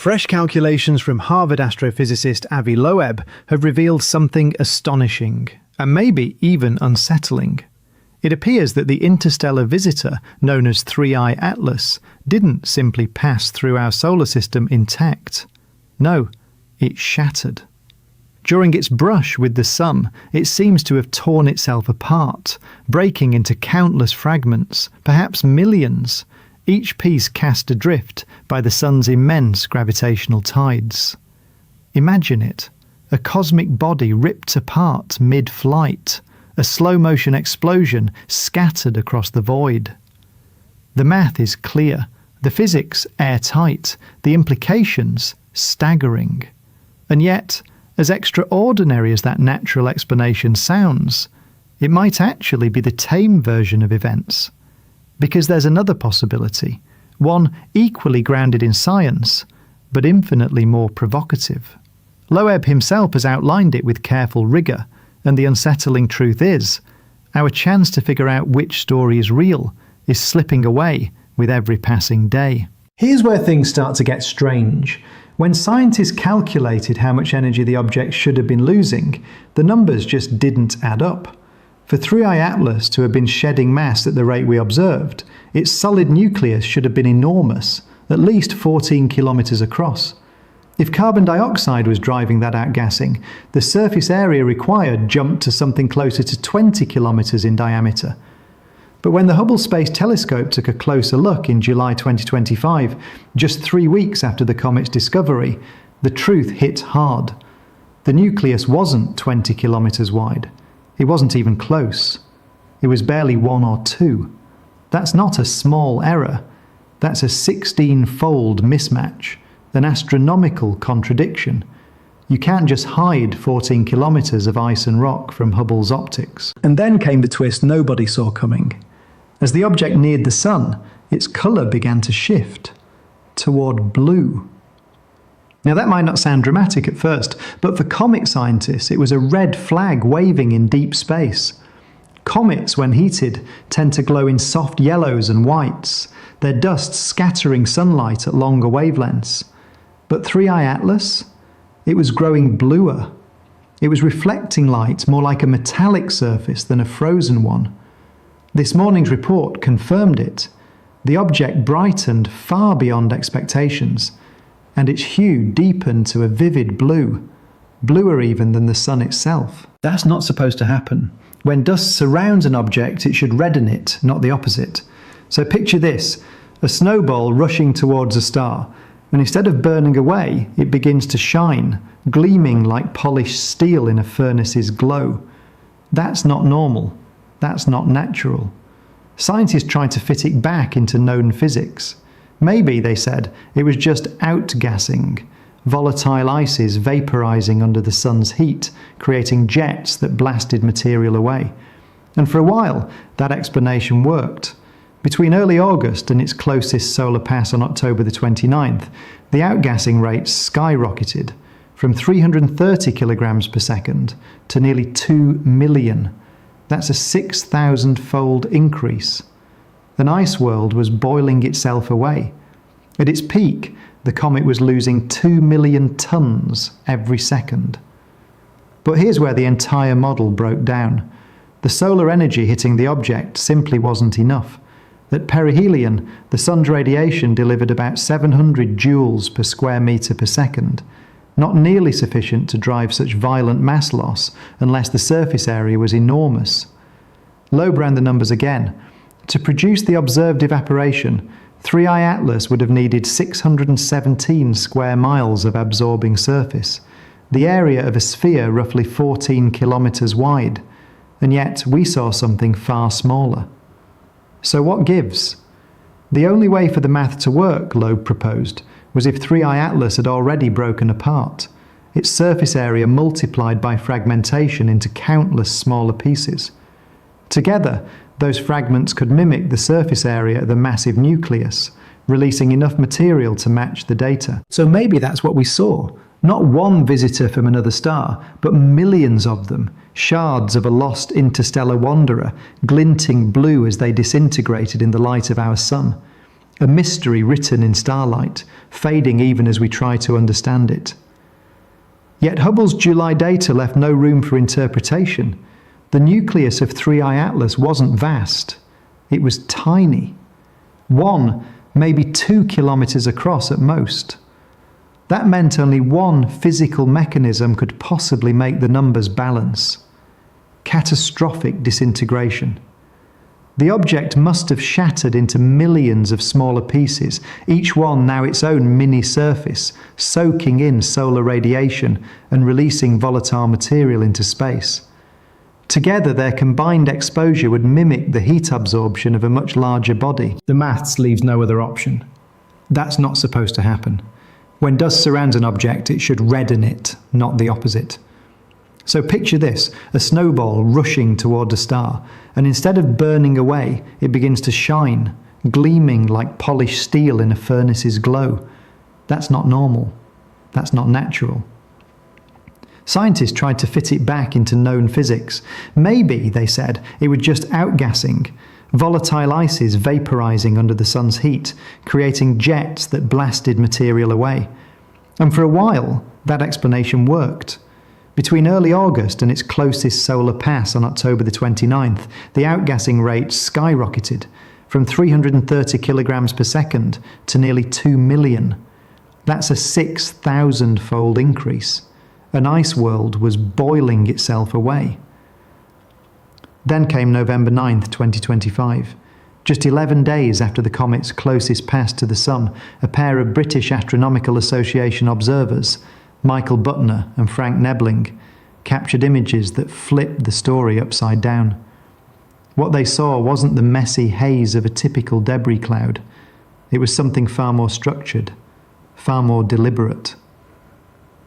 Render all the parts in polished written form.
Fresh calculations from Harvard astrophysicist Avi Loeb have revealed something astonishing, and maybe even unsettling. It appears that the interstellar visitor, known as 3I Atlas, didn't simply pass through our solar system intact. No, it shattered. During its brush with the Sun, it seems to have torn itself apart, breaking into countless fragments, perhaps millions, each piece cast adrift by the Sun's immense gravitational tides. Imagine it, a cosmic body ripped apart mid-flight, a slow-motion explosion scattered across the void. The math is clear, the physics airtight, the implications staggering. And yet, as extraordinary as that natural explanation sounds, it might actually be the tame version of events. Because there's another possibility, one equally grounded in science, but infinitely more provocative. Loeb himself has outlined it with careful rigor, and the unsettling truth is, our chance to figure out which story is real is slipping away with every passing day. Here's where things start to get strange. When scientists calculated how much energy the object should have been losing, the numbers just didn't add up. For 3I Atlas to have been shedding mass at the rate we observed, its solid nucleus should have been enormous, at least 14 kilometers across. If carbon dioxide was driving that outgassing, the surface area required jumped to something closer to 20 kilometers in diameter. But when the Hubble Space Telescope took a closer look in July 2025, just 3 weeks after the comet's discovery, the truth hit hard. The nucleus wasn't 20 kilometers wide. It wasn't even close. It was barely 1 or 2. That's not a small error. That's a 16-fold mismatch, an astronomical contradiction. You can't just hide 14 kilometers of ice and rock from Hubble's optics. And then came the twist nobody saw coming. As the object neared the Sun, its color began to shift toward blue. Now that might not sound dramatic at first, but for comet scientists it was a red flag waving in deep space. Comets, when heated, tend to glow in soft yellows and whites, their dust scattering sunlight at longer wavelengths. But 3I Atlas? It was growing bluer. It was reflecting light more like a metallic surface than a frozen one. This morning's report confirmed it. The object brightened far beyond expectations, and its hue deepened to a vivid blue, bluer even than the Sun itself. That's not supposed to happen. When dust surrounds an object, it should redden it, not the opposite. So picture this, a snowball rushing towards a star, and instead of burning away, it begins to shine, gleaming like polished steel in a furnace's glow. That's not normal. That's not natural. Scientists tried to fit it back into known physics. Maybe, they said, it was just outgassing, volatile ices vaporizing under the Sun's heat, creating jets that blasted material away. And for a while, that explanation worked. Between early August and its closest solar pass on October the 29th, the outgassing rates skyrocketed from 330 kilograms per second to nearly 2 million. That's a 6,000-fold increase. The ice world was boiling itself away. At its peak, the comet was losing 2 million tons every second. But here's where the entire model broke down. The solar energy hitting the object simply wasn't enough. At perihelion, the Sun's radiation delivered about 700 joules per square meter per second, not nearly sufficient to drive such violent mass loss unless the surface area was enormous. Loeb ran the numbers again. To produce the observed evaporation, 3I Atlas would have needed 617 square miles of absorbing surface, the area of a sphere roughly 14 kilometers wide, and yet we saw something far smaller. So what gives? The only way for the math to work, Loeb proposed, was if 3I Atlas had already broken apart, its surface area multiplied by fragmentation into countless smaller pieces. Together, those fragments could mimic the surface area of the massive nucleus, releasing enough material to match the data. So maybe that's what we saw. Not one visitor from another star, but millions of them, shards of a lost interstellar wanderer, glinting blue as they disintegrated in the light of our Sun. a mystery written in starlight, fading even as we try to understand it. Yet Hubble's July data left no room for interpretation. The nucleus of 3I Atlas wasn't vast. It was tiny. 1, maybe 2 kilometers across at most. That meant only one physical mechanism could possibly make the numbers balance. Catastrophic disintegration. The object must have shattered into millions of smaller pieces, each one now its own mini-surface, soaking in solar radiation and releasing volatile material into space. Together, their combined exposure would mimic the heat absorption of a much larger body. The maths leaves no other option. That's not supposed to happen. When dust surrounds an object, it should redden it, not the opposite. So picture this, a snowball rushing toward a star, and instead of burning away, it begins to shine, gleaming like polished steel in a furnace's glow. That's not normal. That's not natural. Scientists tried to fit it back into known physics. Maybe, they said, it was just outgassing, volatile ices vaporizing under the sun's heat, creating jets that blasted material away. And for a while, that explanation worked. Between early August and its closest solar pass on October the 29th, the outgassing rate skyrocketed from 330 kilograms per second to nearly 2 million. That's a 6,000-fold increase. An ice world was boiling itself away. Then came November 9th, 2025. Just 11 days after the comet's closest pass to the Sun, a pair of British Astronomical Association observers, Michael Butner and Frank Nebling, captured images that flipped the story upside down. What they saw wasn't the messy haze of a typical debris cloud. It was something far more structured, far more deliberate.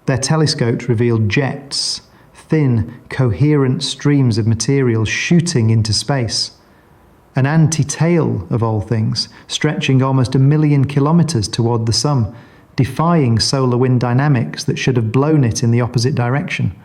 Their telescopes revealed jets, thin, coherent streams of material shooting into space. An anti-tail, of all things, stretching almost 1 million kilometers toward the Sun, defying solar wind dynamics that should have blown it in the opposite direction.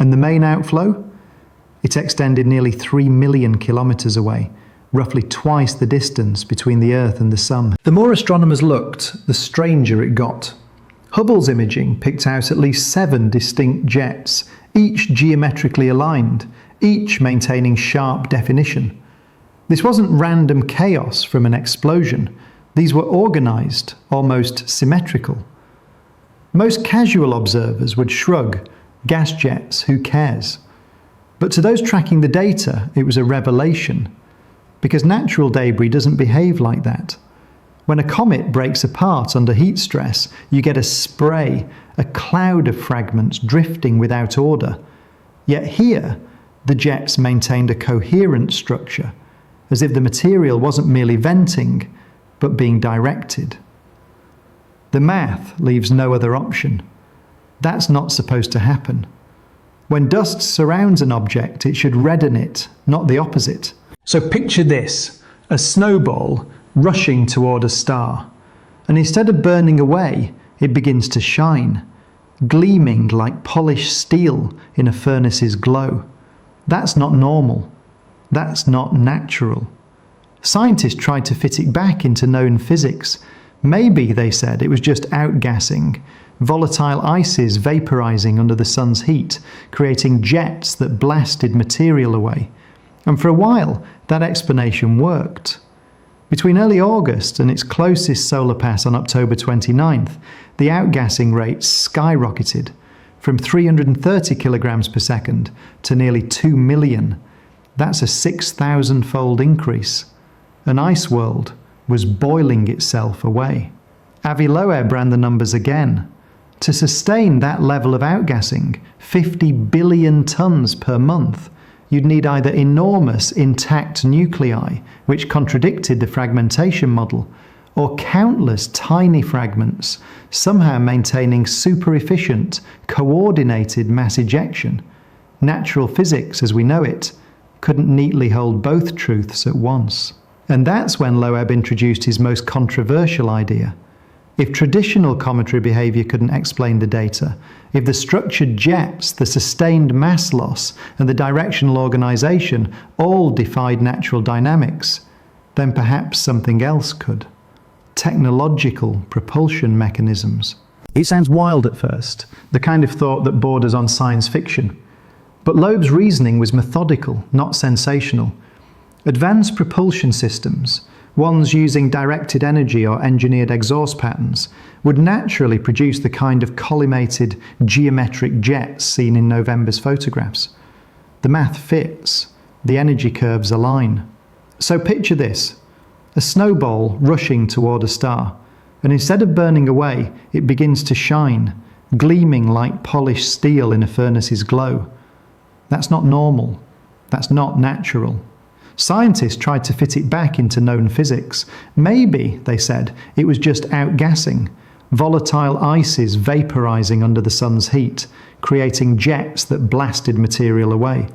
And the main outflow? It extended nearly 3 million kilometers away, roughly twice the distance between the Earth and the Sun. The more astronomers looked, the stranger it got. Hubble's imaging picked out at least 7 distinct jets, each geometrically aligned, each maintaining sharp definition. This wasn't random chaos from an explosion. These were organized, almost symmetrical. Most casual observers would shrug, gas jets, who cares? But to those tracking the data, it was a revelation, because natural debris doesn't behave like that. When a comet breaks apart under heat stress, you get a spray, a cloud of fragments drifting without order. Yet here, the jets maintained a coherent structure, as if the material wasn't merely venting, but being directed. The math leaves no other option. That's not supposed to happen. When dust surrounds an object, it should redden it, not the opposite. So picture this, a snowball rushing toward a star, and instead of burning away, it begins to shine, gleaming like polished steel in a furnace's glow. That's not normal. That's not natural. Scientists tried to fit it back into known physics. Maybe, they said, it was just outgassing, volatile ices vaporizing under the sun's heat, creating jets that blasted material away. And for a while, that explanation worked. Between early August and its closest solar pass on October 29th, the outgassing rate skyrocketed from 330 kilograms per second to nearly 2 million. That's a 6,000-fold increase. An ice world was boiling itself away. Avi Loeb ran the numbers again. To sustain that level of outgassing, 50 billion tons per month, you'd need either enormous intact nuclei, which contradicted the fragmentation model, or countless tiny fragments, somehow maintaining super efficient, coordinated mass ejection. Natural physics, as we know it, couldn't neatly hold both truths at once. And that's when Loeb introduced his most controversial idea. If traditional cometary behavior couldn't explain the data, if the structured jets, the sustained mass loss, and the directional organization all defied natural dynamics, then perhaps something else could. technological propulsion mechanisms. It sounds wild at first, the kind of thought that borders on science fiction. But Loeb's reasoning was methodical, not sensational. Advanced propulsion systems, ones using directed energy or engineered exhaust patterns, would naturally produce the kind of collimated geometric jets seen in November's photographs. The math fits, the energy curves align. So picture this, a snowball rushing toward a star, and instead of burning away, it begins to shine, gleaming like polished steel in a furnace's glow. That's not normal. That's not natural. Scientists tried to fit it back into known physics. Maybe, they said, it was just outgassing, volatile ices vaporizing under the sun's heat, creating jets that blasted material away.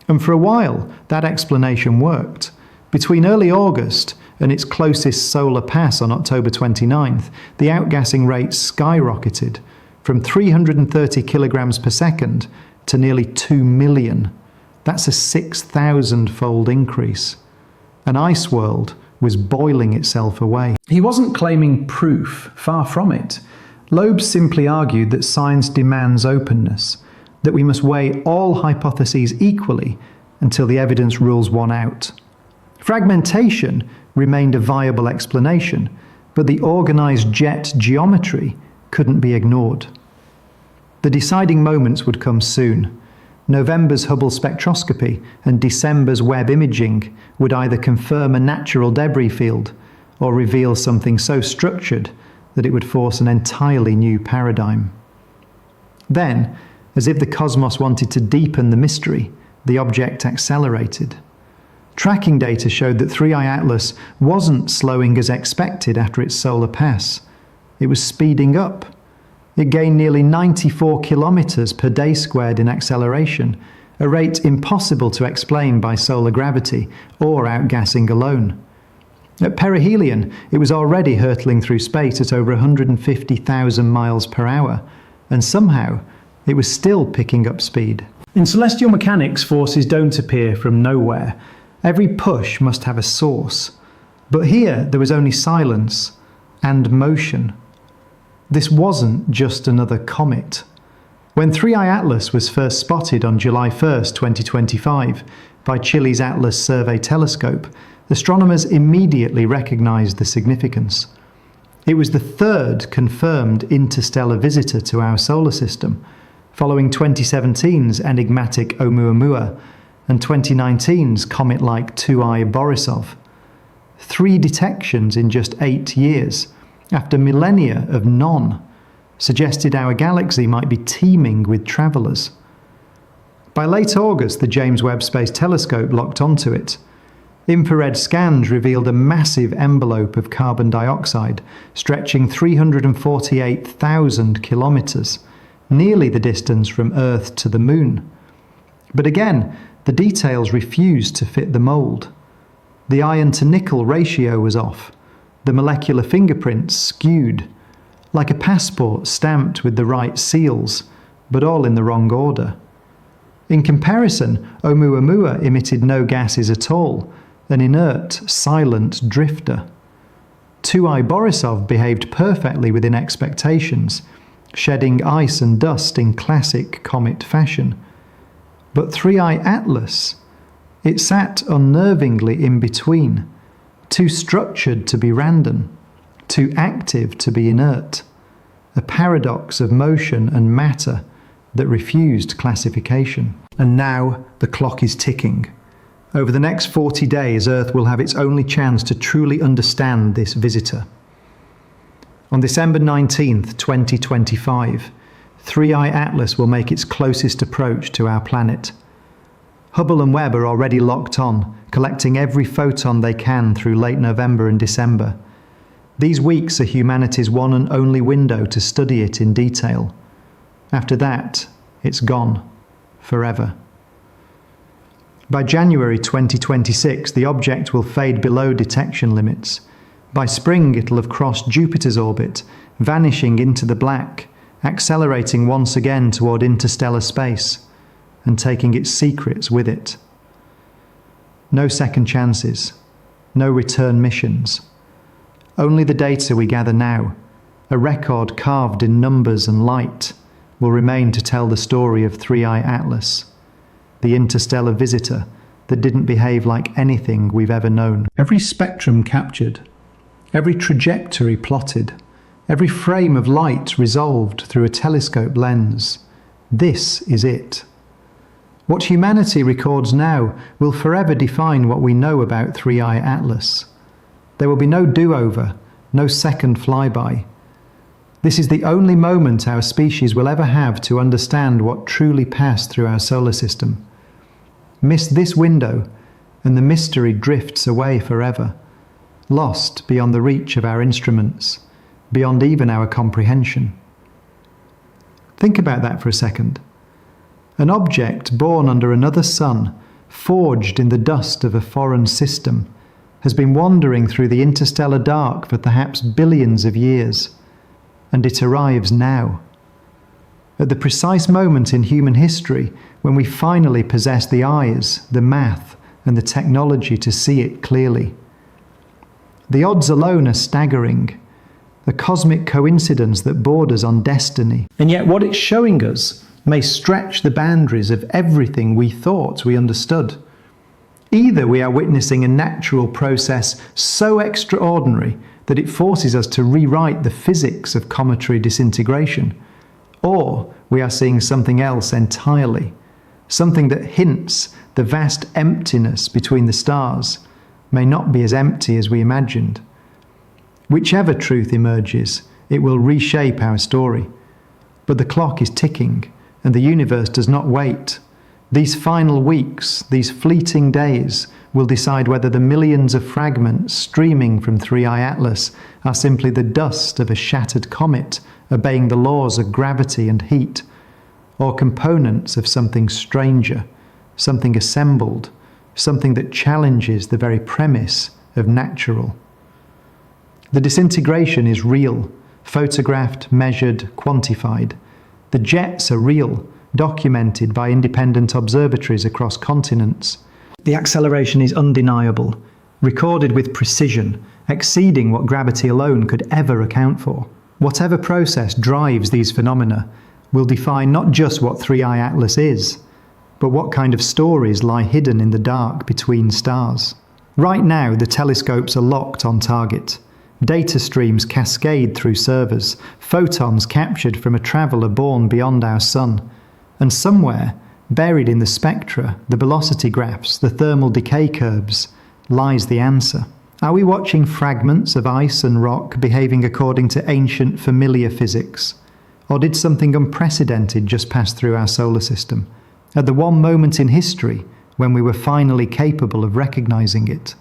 And for a while, that explanation worked. Between early August and its closest solar pass on October 29th, the outgassing rate skyrocketed from 330 kilograms per second to nearly 2 million. That's a 6,000-fold increase. An ice world was boiling itself away. He wasn't claiming proof, far from it. Loeb simply argued that science demands openness, that we must weigh all hypotheses equally until the evidence rules one out. Fragmentation remained a viable explanation, but the organized jet geometry couldn't be ignored. The deciding moments would come soon. November's Hubble spectroscopy and December's Webb imaging would either confirm a natural debris field or reveal something so structured that it would force an entirely new paradigm. Then, as if the cosmos wanted to deepen the mystery, the object accelerated. Tracking data showed that 3i Atlas wasn't slowing as expected after its solar pass. It was speeding up. It gained nearly 94 kilometers per day squared in acceleration, a rate impossible to explain by solar gravity or outgassing alone. At perihelion, it was already hurtling through space at over 150,000 miles per hour, and somehow it was still picking up speed. In celestial mechanics, forces don't appear from nowhere. Every push must have a source. But here there was only silence and motion. This wasn't just another comet. When 3i Atlas was first spotted on July 1st, 2025, by Chile's Atlas Survey Telescope, astronomers immediately recognized the significance. It was the third confirmed interstellar visitor to our solar system, following 2017's enigmatic Oumuamua and 2019's comet-like 2I Borisov. 3 detections in just 8 years, after millennia of none, suggested our galaxy might be teeming with travellers. By late August, the James Webb Space Telescope locked onto it. Infrared scans revealed a massive envelope of carbon dioxide, stretching 348,000 kilometres, nearly the distance from Earth to the Moon. But again, the details refused to fit the mould. The iron-to-nickel ratio was off. The molecular fingerprints skewed, like a passport stamped with the right seals, but all in the wrong order. In comparison, Oumuamua emitted no gases at all, an inert, silent drifter. 2I Borisov behaved perfectly within expectations, shedding ice and dust in classic comet fashion. But 3i Atlas, it sat unnervingly in between, too structured to be random, too active to be inert, a paradox of motion and matter that refused classification. And now the clock is ticking. Over the next 40 days, Earth will have its only chance to truly understand this visitor. On December 19th, 2025, 3i Atlas will make its closest approach to our planet. Hubble and Webb are already locked on, collecting every photon they can through late November and December. These weeks are humanity's one and only window to study it in detail. After that, it's gone, forever. By January 2026, the object will fade below detection limits. By spring, it'll have crossed Jupiter's orbit, vanishing into the black, accelerating once again toward interstellar space, and taking its secrets with it. No second chances, no return missions. Only the data we gather now, a record carved in numbers and light, will remain to tell the story of 3i Atlas, the interstellar visitor that didn't behave like anything we've ever known. Every spectrum captured, every trajectory plotted, every frame of light resolved through a telescope lens. This is it. What humanity records now will forever define what we know about 3i Atlas. There will be no do-over, no second flyby. This is the only moment our species will ever have to understand what truly passed through our solar system. Miss this window, and the mystery drifts away forever, lost beyond the reach of our instruments, beyond even our comprehension. Think about that for a second. An object born under another sun, forged in the dust of a foreign system, has been wandering through the interstellar dark for perhaps billions of years, and it arrives now. At the precise moment in human history when we finally possess the eyes, the math, and the technology to see it clearly. The odds alone are staggering, a cosmic coincidence that borders on destiny. And yet what it's showing us may stretch the boundaries of everything we thought we understood. Either we are witnessing a natural process so extraordinary that it forces us to rewrite the physics of cometary disintegration, or we are seeing something else entirely, something that hints the vast emptiness between the stars may not be as empty as we imagined. Whichever truth emerges, it will reshape our story. But the clock is ticking, and the universe does not wait. These final weeks, these fleeting days, will decide whether the millions of fragments streaming from 3i Atlas are simply the dust of a shattered comet obeying the laws of gravity and heat, or components of something stranger, something assembled, something that challenges the very premise of natural. The disintegration is real, photographed, measured, quantified. The jets are real, documented by independent observatories across continents. The acceleration is undeniable, recorded with precision, exceeding what gravity alone could ever account for. Whatever process drives these phenomena will define not just what 3i Atlas is, but what kind of stories lie hidden in the dark between stars. Right now, the telescopes are locked on target. Data streams cascade through servers, photons captured from a traveller born beyond our sun. And somewhere, buried in the spectra, the velocity graphs, the thermal decay curves, lies the answer. Are we watching fragments of ice and rock behaving according to ancient familiar physics? Or did something unprecedented just pass through our solar system, at the one moment in history when we were finally capable of recognizing it?